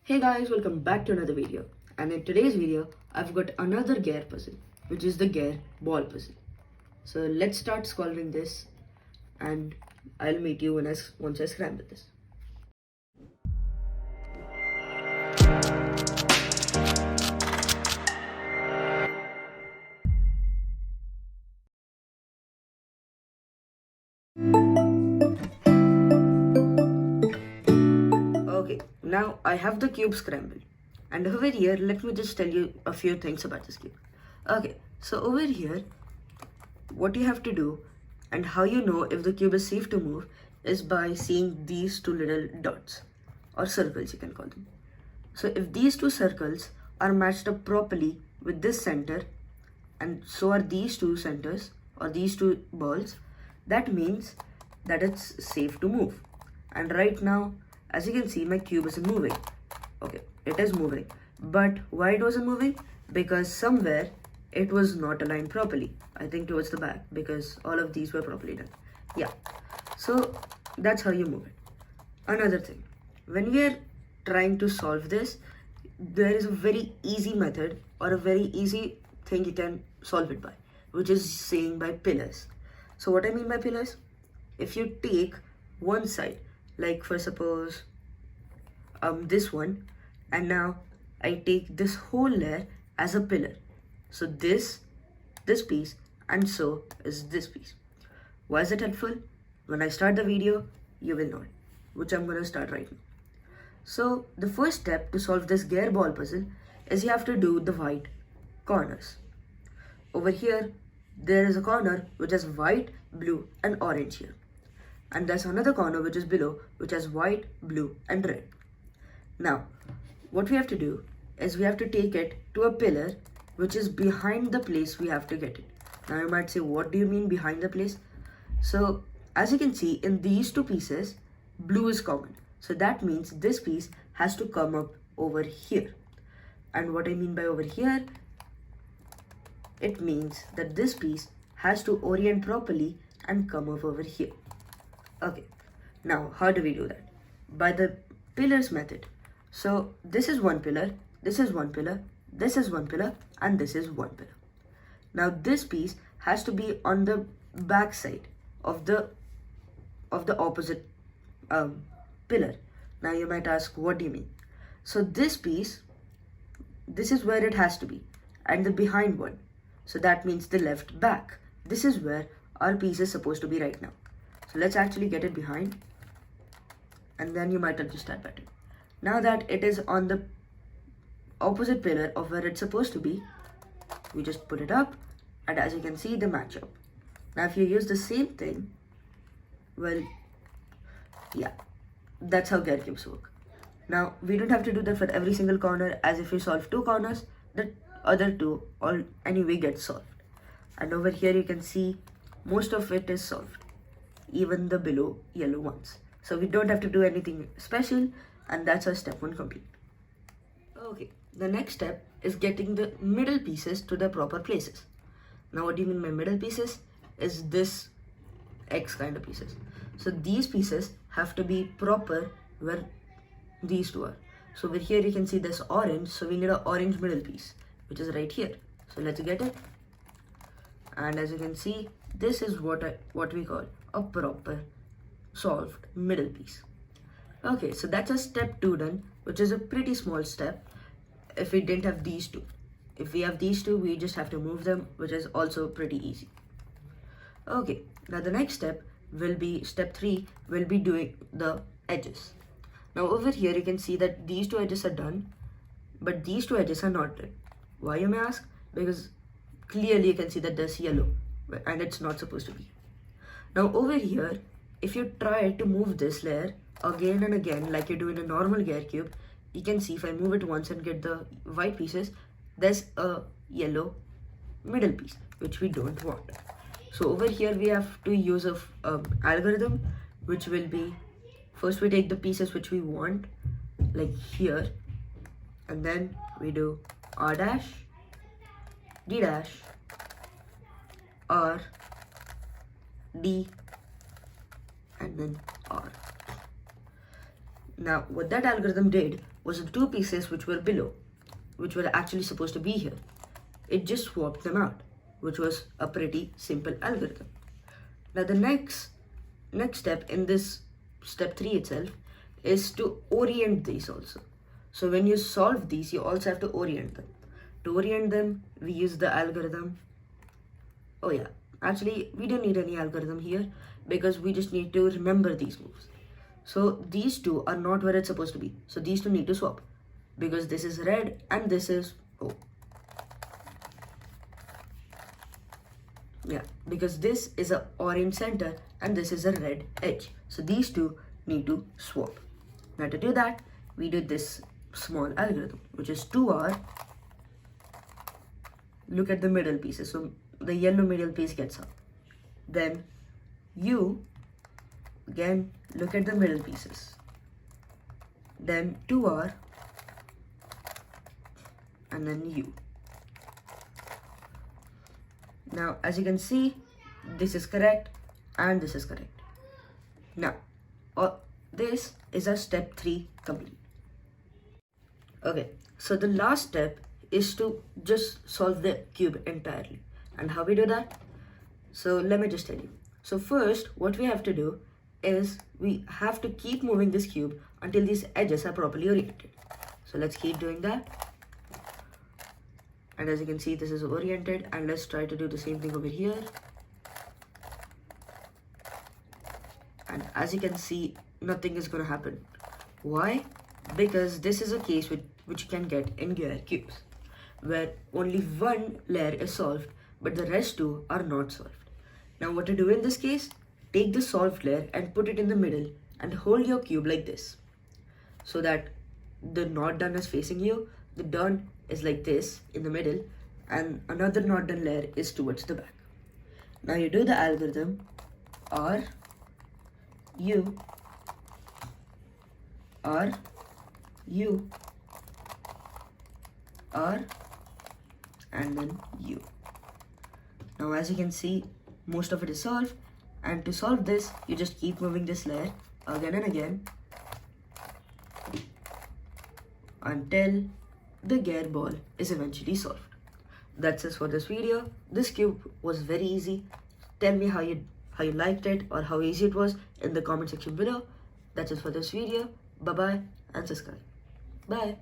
Hey guys, welcome back to another video. And in today's video, I've got another gear puzzle, which is the gear ball puzzle. So let's start solving this, and I'll meet you once I scramble this. Okay, now I have the cube scrambled. And over here, let me just tell you a few things about this cube. Okay, so over here, what you have to do and how you know if the cube is safe to move is by seeing these two little dots or circles, you can call them. So if these two circles are matched up properly with this center, and so are these two centers or these two balls, that means that it's safe to move. And right now, as you can see, my cube isn't moving. Okay, it is moving, but why it wasn't moving? Because somewhere it was not aligned properly. I think towards the back, because all of these were properly done. Yeah, so that's how you move it. Another thing, when we are trying to solve this, there is a very easy method or a very easy thing you can solve it by, which is saying by pillars. So what I mean by pillars, if you take one side, like for suppose this one, and now I take this whole layer as a pillar. So this piece, and so is this piece. Why is it helpful? When I start the video, you will know it, which I'm going to start right now. So the first step to solve this gear ball puzzle is you have to do the white corners. Over here, there is a corner which has white, blue and orange here. And there's another corner which is below, which has white, blue and red. Now, what we have to do is we have to take it to a pillar which is behind the place we have to get it. Now you might say, what do you mean behind the place? So as you can see, in these two pieces, blue is common. So that means this piece has to come up over here. And what I mean by over here, it means that this piece has to orient properly and come up over here. Okay, now how do we do that? By the pillars method. So this is one pillar, this is one pillar, this is one pillar, and this is one pillar. Now this piece has to be on the back side of the opposite pillar. Now you might ask, what do you mean? So this piece, this is where it has to be, and the behind one, so that means the left back. This is where our piece is supposed to be right now. So let's actually get it behind, and then you might understand better. Now that it is on the opposite pillar of where it's supposed to be, we just put it up, and as you can see, they match up. Now if you use the same thing, well, yeah, that's how gear cubes work. Now we don't have to do that for every single corner, as if you solve two corners, the other two all anyway get solved. And over here you can see most of it is solved, even the below yellow ones. So we don't have to do anything special, and that's our step one complete. Okay, the next step is getting the middle pieces to the proper places. Now what do you mean by middle pieces? Is this X kind of pieces. So these pieces have to be proper where these two are. So over here you can see this orange, so we need an orange middle piece, which is right here. So let's get it. And as you can see, this is what we call a proper solved middle piece. Okay, so that's a step 2 done, which is a pretty small step if we didn't have these two. If we have these two, we just have to move them, which is also pretty easy. Okay, now the next step will be step 3, will be doing the edges. Now over here you can see that these two edges are done, but these two edges are not done. Why, you may ask? Because clearly you can see that there's yellow and it's not supposed to be. Now over here, if you try to move this layer again and again like you do in a normal gear cube, you can see if I move it once and get the white pieces, there's a yellow middle piece, which we don't want. So over here we have to use a algorithm, which will be, first we take the pieces which we want, like here, and then we do R dash, D dash, R, D, and then R. Now what that algorithm did was the two pieces which were below, which were actually supposed to be here. It just swapped them out, which was a pretty simple algorithm. Now the next step in this step 3 itself is to orient these also. So when you solve these, you also have to orient them. To orient them, we use the algorithm. Oh yeah, actually we don't need any algorithm here because we just need to remember these moves. So these two are not where it's supposed to be. So these two need to swap because this is red and this is, oh. Yeah, because this is a orange center and this is a red edge. So these two need to swap. Now to do that, we do this small algorithm, which is 2R. Look at the middle pieces. So the yellow middle piece gets up. Then U, again, look at the middle pieces. Then 2R, and then U. Now, as you can see, this is correct and this is correct. Now, this is our step 3 complete. Okay, so the last step is to just solve the cube entirely. And how we do that? So let me just tell you. So first, what we have to do is we have to keep moving this cube until these edges are properly oriented. So let's keep doing that. And as you can see, this is oriented, and let's try to do the same thing over here. And as you can see, nothing is going to happen. Why? Because this is a case which you can get in Gear cubes, where only one layer is solved, but the rest two are not solved. Now what to do in this case? Take the solved layer and put it in the middle and hold your cube like this, so that the not done is facing you, the done is like this in the middle, and another not done layer is towards the back. Now you do the algorithm R, U, R, U, R, and then U. Now as you can see, most of it is solved, and to solve this, you just keep moving this layer again and again until the gear ball is eventually solved. That's it for this video. This cube was very easy. Tell me how you liked it or how easy it was in the comment section below. That's it for this video. Bye bye and subscribe. Bye.